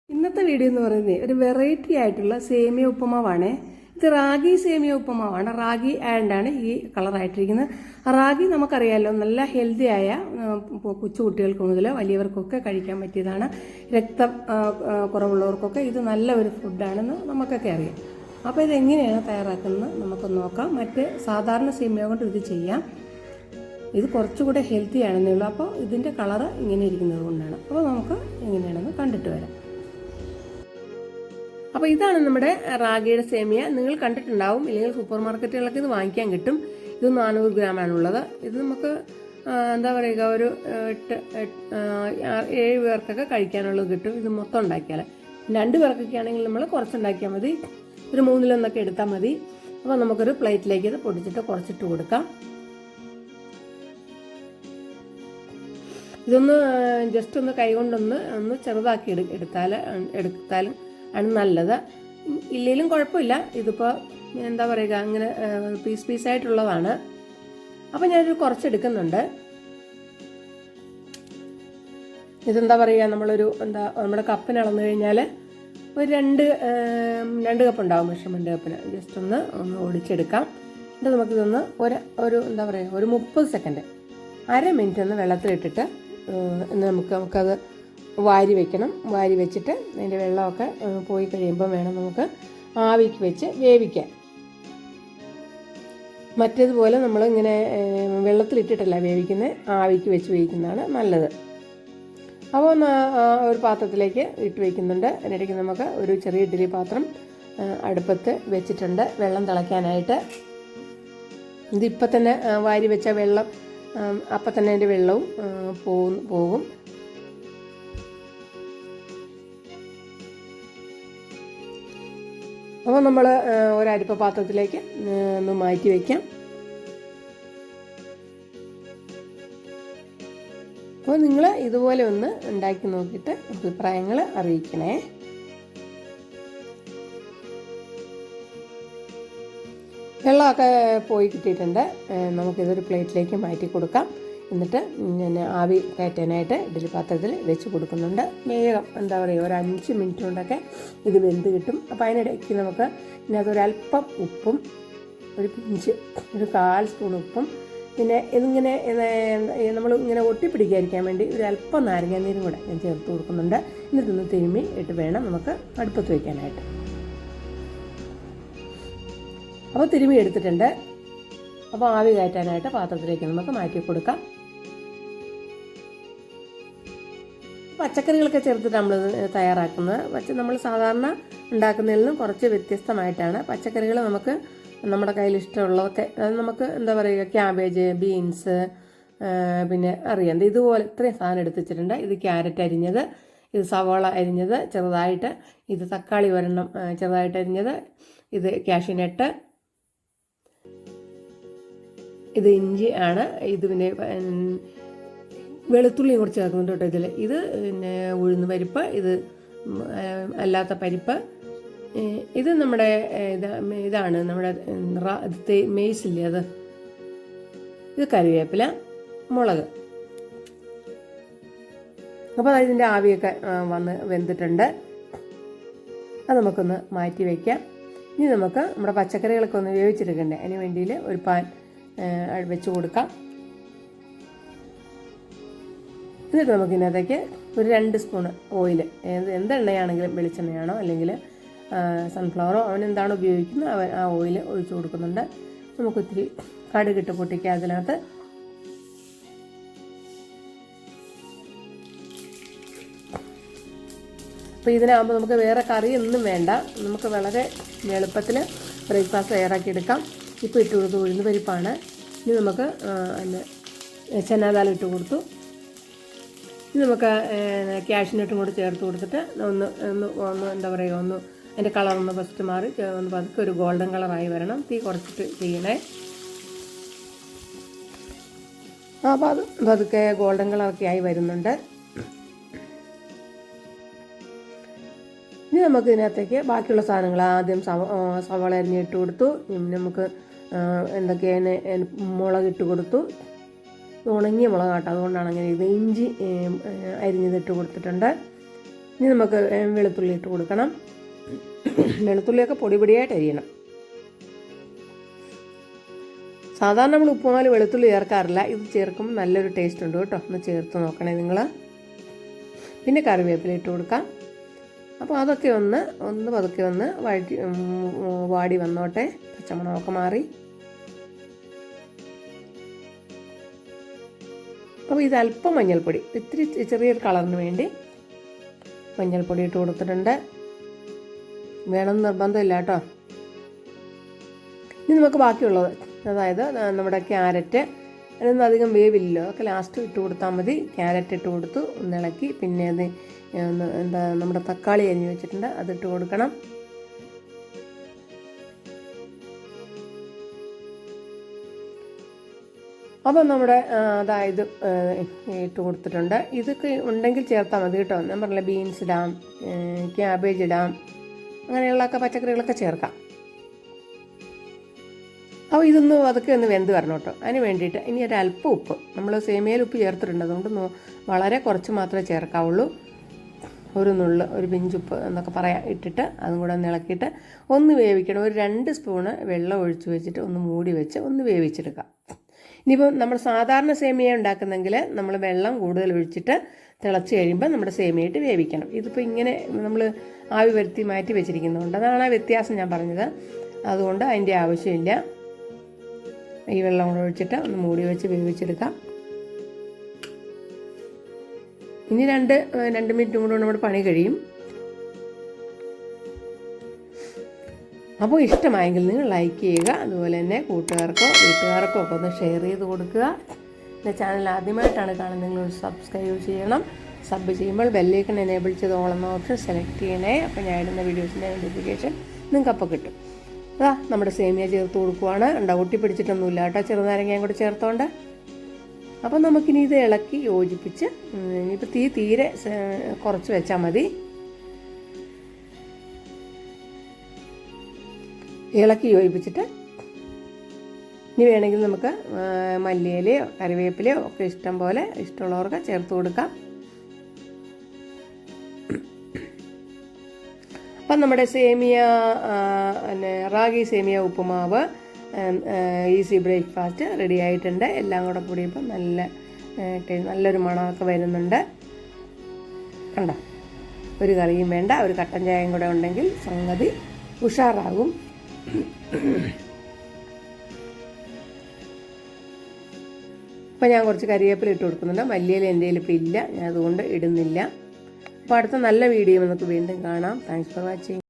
ഇന്നത്തെ വീഡിയോ എന്ന് പറയുന്നത് ഒരു വെറൈറ്റി ആയിട്ടുള്ള സേമിയ ഉപ്പുമാവാണ്. ഇത് റാഗി സേമിയ ഉപ്പുമാവാണ്. റാഗി ആൻഡാണ് ഈ കളറായിട്ടിരിക്കുന്നത്. റാഗി നമുക്കറിയാമല്ലോ, നല്ല ഹെൽത്തി ആയ കൊച്ചു കുട്ടികൾക്ക് മുതൽ വലിയവർക്കൊക്കെ കഴിക്കാൻ പറ്റിയതാണ്. രക്തം കുറവുള്ളവർക്കൊക്കെ ഇത് നല്ല ഒരു ഫുഡാണെന്ന് നമുക്കൊക്കെ അറിയാം. അപ്പോൾ ഇതെങ്ങനെയാണ് തയ്യാറാക്കുന്നത് നമുക്ക് നോക്കാം. മറ്റ് സാധാരണ സേമിയ കൊണ്ട് ഇത് ചെയ്യാം. ഇത് കുറച്ചുകൂടെ ഹെൽത്തി ആണെന്നേ ഉള്ളൂ. അപ്പോൾ ഇതിൻ്റെ കളറ് ഇങ്ങനെ ഇരിക്കുന്നത് കൊണ്ടാണ്. അപ്പോൾ നമുക്ക് എങ്ങനെയാണെന്ന് കണ്ടിട്ട് വരാം. അപ്പോൾ ഇതാണ് നമ്മുടെ റാഗിയുടെ സേമിയ. നിങ്ങൾ കണ്ടിട്ടുണ്ടാവും, ഇല്ലെങ്കിൽ സൂപ്പർ മാർക്കറ്റുകളൊക്കെ ഇത് വാങ്ങിക്കാൻ കിട്ടും. ഇത് 400 ഗ്രാമാണുള്ളത്. ഇത് നമുക്ക് എന്താ പറയുക, ഒരു 7 പേർക്കൊക്കെ കഴിക്കാനുള്ളത് കിട്ടും. ഇത് മൊത്തം ഉണ്ടാക്കിയാൽ 2 പേർക്കൊക്കെ ആണെങ്കിൽ നമ്മൾ കുറച്ചുണ്ടാക്കിയാൽ മതി. ഒരു 1/3 എടുത്താൽ മതി. അപ്പോൾ നമുക്കൊരു പ്ലേറ്റിലേക്ക് ഇത് പൊടിച്ചിട്ട് കുറച്ചിട്ട് കൊടുക്കാം. ഇതൊന്ന് ജസ്റ്റ് ഒന്ന് കൈകൊണ്ടൊന്ന് ചെറുതാക്കി എടുത്താൽ ആണ് നല്ലത്. ഇല്ലെങ്കിലും കുഴപ്പമില്ല. ഇതിപ്പോൾ എന്താ പറയുക, അങ്ങനെ പീസായിട്ടുള്ളതാണ്. അപ്പം ഞാനൊരു കുറച്ചെടുക്കുന്നുണ്ട്. ഇതെന്താ പറയുക, നമ്മുടെ കപ്പിന് അളന്നു കഴിഞ്ഞാൽ ഒരു 2 കപ്പ് ഉണ്ടാവും മെഷർമെൻറ്റ് കപ്പിന്. ജസ്റ്റ് ഒന്ന് ഒടിച്ചെടുക്കാം. എന്നിട്ട് നമുക്കിതൊന്ന് ഒരു എന്താ പറയുക, ഒരു 30 സെക്കൻഡ്, 1/2 മിനിറ്റ് ഒന്ന് വെള്ളത്തിലിട്ടിട്ട് നമുക്കത് വാരി വെക്കണം. വാരി വെച്ചിട്ട് അതിൻ്റെ വെള്ളമൊക്കെ പോയി കഴിയുമ്പോൾ വേണം നമുക്ക് ആവിക്ക് വെച്ച് വേവിക്കാൻ. മറ്റേതുപോലെ നമ്മളിങ്ങനെ വെള്ളത്തിലിട്ടിട്ടല്ല വേവിക്കുന്നത്, ആവിക്ക് വെച്ച് വേവിക്കുന്നതാണ് നല്ലത്. അപ്പോൾ ഒരു പാത്രത്തിലേക്ക് ഇട്ട് വയ്ക്കുന്നുണ്ട്. അതിനിടയ്ക്ക് നമുക്ക് ഒരു ചെറിയ ഇഡ്ഡലി പാത്രം അടുപ്പത്ത് വെച്ചിട്ടുണ്ട് വെള്ളം തിളയ്ക്കാനായിട്ട്. ഇതിപ്പം തന്നെ വാരി വെച്ച വെള്ളം അപ്പം തന്നെ അതിൻ്റെ വെള്ളവും പോകും. അപ്പോൾ നമ്മൾ ഒരരിപ്പ പാത്രത്തിലേക്ക് ഒന്ന് മാറ്റി വയ്ക്കാം. അപ്പോൾ നിങ്ങൾ ഇതുപോലെ ഒന്ന് ഉണ്ടാക്കി നോക്കിയിട്ട് അഭിപ്രായങ്ങൾ അറിയിക്കണേ. വെള്ളമൊക്കെ പോയി കിട്ടിയിട്ടുണ്ട്. നമുക്കിതൊരു പ്ലേറ്റിലേക്ക് മാറ്റി കൊടുക്കാം. എന്നിട്ട് ആവി കയറ്റാനായിട്ട് ഇഡ്ഡലി പാത്രത്തിൽ വെച്ച് കൊടുക്കുന്നുണ്ട്. വേഗം എന്താ പറയുക, ഒരു 5 മിനിറ്റ് കൊണ്ടൊക്കെ ഇത് വെന്ത് കിട്ടും. അപ്പോൾ അതിനിടയ്ക്ക് നമുക്ക് ഇതിനകത്തൊരല്പം ഉപ്പും ഒരു പിഞ്ച്, ഒരു 1/4 സ്പൂൺ ഉപ്പും, പിന്നെ ഇതിങ്ങനെ നമ്മൾ ഇങ്ങനെ ഒട്ടിപ്പിടിക്കാതിരിക്കാൻ വേണ്ടി ഒരു അല്പം നാരങ്ങാനീരും കൂടെ ഞാൻ ചേർത്ത് കൊടുക്കുന്നുണ്ട്. എന്നിട്ടൊന്ന് തിരുമ്മി ഇട്ട് വേണം നമുക്ക് അടുപ്പത്ത് വയ്ക്കാനായിട്ട്. അപ്പോൾ തിരുമ്മി എടുത്തിട്ടുണ്ട്. അപ്പോൾ ആവി കയറ്റാനായിട്ട് പാത്രത്തിലേക്ക് നമുക്ക് മാറ്റി കൊടുക്കാം. പച്ചക്കറികളൊക്കെ ചേർത്തിട്ട് നമ്മൾ തയ്യാറാക്കുന്നത് നമ്മൾ സാധാരണ ഉണ്ടാക്കുന്നതിൽ നിന്നും കുറച്ച് വ്യത്യസ്തമായിട്ടാണ്. പച്ചക്കറികൾ നമുക്ക് നമ്മുടെ കയ്യിൽ ഇഷ്ടമുള്ളതൊക്കെ, അത് നമുക്ക് എന്താ പറയുക, ക്യാബേജ്, ബീൻസ്, പിന്നെ അറിയാം ഇതുപോലെ ഇത്രയും സാധനം എടുത്ത് വെച്ചിട്ടുണ്ട്. ഇത് ക്യാരറ്റ് അരിഞ്ഞത്, ഇത് സവാള അരിഞ്ഞത് ചെറുതായിട്ട്, ഇത് തക്കാളി ഒരെണ്ണം ചെറുതായിട്ട് അരിഞ്ഞത്, ഇത് കാഷ്യൂനട്ട്, ഇത് ഇഞ്ചി ആണ്. ഇത് പിന്നെ വെളുത്തുള്ളിയും കൂടി ചേർക്കുന്നുണ്ട് കേട്ടോ ഇതിൽ. ഇത് പിന്നെ ഉഴുന്ന് പരിപ്പ്, ഇത് അല്ലാത്ത പരിപ്പ്, ഇത് നമ്മുടെ ഇതാണ് നമ്മുടെ മെയ്സില്ലേ അത്, ഇത് കറിവേപ്പില, മുളക്. അപ്പോൾ ഇതിൻ്റെ ആവിയൊക്കെ വന്ന് വെന്തിട്ടുണ്ട്. അത് നമുക്കൊന്ന് മാറ്റി വയ്ക്കാം. ഇനി നമുക്ക് നമ്മുടെ പച്ചക്കറികളൊക്കെ ഒന്ന് വേവിച്ചെടുക്കണ്ടേ, അതിന് വേണ്ടിയിൽ ഒരു പാൻ വെച്ച് കൊടുക്കാം. എന്നിട്ട് നമുക്കിതിനകത്തേക്ക് ഒരു 2 സ്പൂൺ ഓയിൽ, എന്തെണ്ണയാണെങ്കിലും വെളിച്ചെണ്ണയാണോ അല്ലെങ്കിൽ സൺഫ്ലവറോ അവനെന്താണോ ഉപയോഗിക്കുന്നത് ആ ഓയിൽ ഒഴിച്ചു കൊടുക്കുന്നുണ്ട്. നമുക്ക് ഇത്തിരി കടുകിട്ട് പൊട്ടിക്കുക അതിനകത്ത്. അപ്പോൾ ഇതിനാകുമ്പോൾ നമുക്ക് വേറെ കറിയൊന്നും വേണ്ട. നമുക്ക് വളരെ എളുപ്പത്തിൽ ബ്രേക്ക്ഫാസ്റ്റ് തയ്യാറാക്കി എടുക്കാം. ഇപ്പോൾ ഇട്ട് കൊടുത്തു ഉഴുന്ന് പരിപ്പാണ്. ഇനി നമുക്ക് ചനാദാൽ ഇട്ട് കൊടുത്തു. ഇനി നമുക്ക് കാഷ്യൂനട്ടും കൂടി ചേർത്ത് കൊടുത്തിട്ട് ഒന്ന് എന്താ പറയുക, ഒന്ന് അതിൻ്റെ കളറൊന്ന് ഫസ്റ്റ് മാറി ഒന്ന് പതുക്കെ ഒരു ഗോൾഡൻ കളറായി വരണം. തീ കുറച്ചിട്ട് ചെയ്യണേ. അപ്പോൾ അത് പതുക്കെ ഗോൾഡൻ കളറൊക്കെ ആയി വരുന്നുണ്ട്. ഇനി നമുക്ക് ഇതിനകത്തേക്ക് ബാക്കിയുള്ള സാധനങ്ങൾ ആദ്യം സവാള അരിഞ്ഞിട്ട് കൊടുത്തു. നമുക്ക് എന്തൊക്കെയാണ്, മുളകിട്ട് കൊടുത്തു. ഉണങ്ങിയ മുളക് കേട്ടോ, അതുകൊണ്ടാണ് അങ്ങനെ. ഇത് ഇഞ്ചി അരിഞ്ഞതിട്ട് കൊടുത്തിട്ടുണ്ട്. ഇനി നമുക്ക് വെളുത്തുള്ളി ഇട്ട് കൊടുക്കണം. വെളുത്തുള്ളിയൊക്കെ പൊടി പൊടിയായിട്ട് അരിയണം. സാധാരണ നമ്മൾ ഉപ്പുമാവിൽ വെളുത്തുള്ളി ചേർക്കാറില്ല, ഇത് ചേർക്കുമ്പോൾ നല്ലൊരു ടേസ്റ്റ് ഉണ്ട് കേട്ടോ. ഒന്ന് ചേർത്ത് നോക്കണേ നിങ്ങൾ. പിന്നെ കറിവേപ്പില ഇട്ട് കൊടുക്കാം. അപ്പോൾ അതൊക്കെ ഒന്ന് പതുക്കെ ഒന്ന് വാടി വന്നോട്ടെ, പച്ചമണമൊക്കെ മാറി. അപ്പോൾ ഇത് അല്പം മഞ്ഞൾപ്പൊടി, ഇത്തിരി ചെറിയൊരു കളറിന് വേണ്ടി മഞ്ഞൾപ്പൊടി ഇട്ട് കൊടുത്തിട്ടുണ്ട്. വേണമെന്ന് നിർബന്ധമില്ല കേട്ടോ. ഇനി നമുക്ക് ബാക്കിയുള്ളത്, അതായത് നമ്മുടെ ക്യാരറ്റ്, അതിനൊന്നും അധികം വേവില്ലല്ലോ, അതൊക്കെ ലാസ്റ്റ് ഇട്ട് കൊടുത്താൽ മതി. ക്യാരറ്റ് ഇട്ട് കൊടുത്തു, ഒന്നിളക്കി. പിന്നെ അത് നമ്മുടെ തക്കാളി അരിഞ്ഞ് വെച്ചിട്ടുണ്ട്, അതിട്ട് കൊടുക്കണം. അപ്പം നമ്മുടെ അതായത് ഇട്ട് കൊടുത്തിട്ടുണ്ട്. ഇതൊക്കെ ഉണ്ടെങ്കിൽ ചേർത്താൽ മതി കേട്ടോ. ഞാൻ പറഞ്ഞില്ല, ബീൻസ് ഇടാം, ക്യാബേജ് ഇടാം, അങ്ങനെയുള്ളൊക്കെ പച്ചക്കറികളൊക്കെ ചേർക്കാം. അപ്പോൾ ഇതൊന്ന് അതൊക്കെ ഒന്ന് വെന്ത് വരണം കേട്ടോ. അതിന് വേണ്ടിയിട്ട് ഇനി ഒരല്പം ഉപ്പ്, നമ്മൾ സേമിയയിൽ ഉപ്പ് ചേർത്തിട്ടുണ്ട്, അതുകൊണ്ട് വളരെ കുറച്ച് മാത്രമേ ചേർക്കാവുള്ളൂ. ഒരു നുള്ള്, ഒരു പിഞ്ചുപ്പ് എന്നൊക്കെ പറയാം ഇട്ടിട്ട് അതും കൂടെ ഒന്ന് ഇളക്കിയിട്ട് ഒന്ന് വേവിക്കണം. ഒരു 2 സ്പൂണ് വെള്ളം ഒഴിച്ച് വെച്ചിട്ട് ഒന്ന് മൂടി വെച്ച് ഒന്ന് വേവിച്ചെടുക്കാം. ഇനിയിപ്പോൾ നമ്മൾ സാധാരണ സേമിയ ഉണ്ടാക്കുന്നെങ്കിൽ നമ്മൾ വെള്ളം കൂടുതൽ ഒഴിച്ചിട്ട് തിളച്ച് കഴിയുമ്പോൾ നമ്മുടെ സേമിയ ഇട്ട് വേവിക്കണം. ഇതിപ്പോൾ ഇങ്ങനെ നമ്മൾ ആവി വരുത്തി മാറ്റി വെച്ചിരിക്കുന്നതുകൊണ്ട് അതാണ് ആ വ്യത്യാസം ഞാൻ പറഞ്ഞത്. അതുകൊണ്ട് അതിൻ്റെ ആവശ്യമില്ല. ഈ വെള്ളം കൂടെ ഒഴിച്ചിട്ട് ഒന്ന് മൂടി വെച്ച് വേവിച്ചെടുക്കാം. ഇനി 2 മിനിറ്റും കൂടെ നമ്മുടെ പണി കഴിയും. അപ്പോൾ ഇഷ്ടമായെങ്കിൽ നിങ്ങൾ ലൈക്ക് ചെയ്യുക, അതുപോലെ തന്നെ കൂട്ടുകാർക്കോ വീട്ടുകാർക്കോ ഒക്കെ ഒന്ന് ഷെയർ ചെയ്ത് കൊടുക്കുക. എൻ്റെ ചാനൽ ആദ്യമായിട്ടാണ് കാണുന്നത്, നിങ്ങൾ സബ്സ്ക്രൈബ് ചെയ്യണം. സബ് ചെയ്യുമ്പോൾ ബെല്ലൈക്കൺ എനേബിൾ ചെയ്ത് ഓൾ എന്ന ഓപ്ഷൻ സെലക്ട് ചെയ്യണേ. അപ്പോൾ ഞാൻ ഇടുന്ന വീഡിയോസിൻ്റെ നോട്ടിഫിക്കേഷൻ നിങ്ങൾക്ക് അപ്പോൾ കിട്ടും. അതാ നമ്മുടെ സേമിയ ചേർത്ത് കൊടുക്കുവാണ്. ഒട്ടി പിടിച്ചിട്ടൊന്നുമില്ല കേട്ടോ, ചെറുനാരങ്ങയും കൂടെ ചേർത്തോണ്ട്. അപ്പോൾ നമുക്കിനി ഇത് ഇളക്കി യോജിപ്പിച്ച്, ഇനിയിപ്പോൾ തീരെ കുറച്ച് വെച്ചാൽ മതി. ഇളക്കി യോജിപ്പിച്ചിട്ട് ഇനി വേണമെങ്കിൽ നമുക്ക് മല്ലിയിലയോ കറിവേപ്പിലയോ ഒക്കെ ഇഷ്ടം പോലെ ഇഷ്ടമുള്ളവർക്ക് ചേർത്ത് കൊടുക്കാം. അപ്പം നമ്മുടെ സേമിയ റാഗി സേമിയ ഉപ്പുമാവ് ഈസി ബ്രേക്ക്ഫാസ്റ്റ് റെഡി ആയിട്ടുണ്ട്. എല്ലാം കൂടെ കൂടിയപ്പോൾ നല്ലൊരു മണമൊക്കെ വരുന്നുണ്ട്. കണ്ടോ, ഒരു കറിയും വേണ്ട, ഒരു കട്ടൻ ചായയും കൂടെ ഉണ്ടെങ്കിൽ സംഗതി ഉഷാറാകും. അപ്പോൾ ഞാൻ കുറച്ച് കരിവേപ്പില ഇട്ട് കൊടുക്കുന്നുണ്ട്. മല്ലിയില എൻ്റെ കയ്യിൽ ഇപ്പോൾ ഇല്ല, ഞാൻ അതുകൊണ്ട് ഇടുന്നില്ല. അപ്പോൾ അടുത്ത നല്ല വീഡിയോ നമുക്ക് വീണ്ടും കാണാം. Thanks for watching.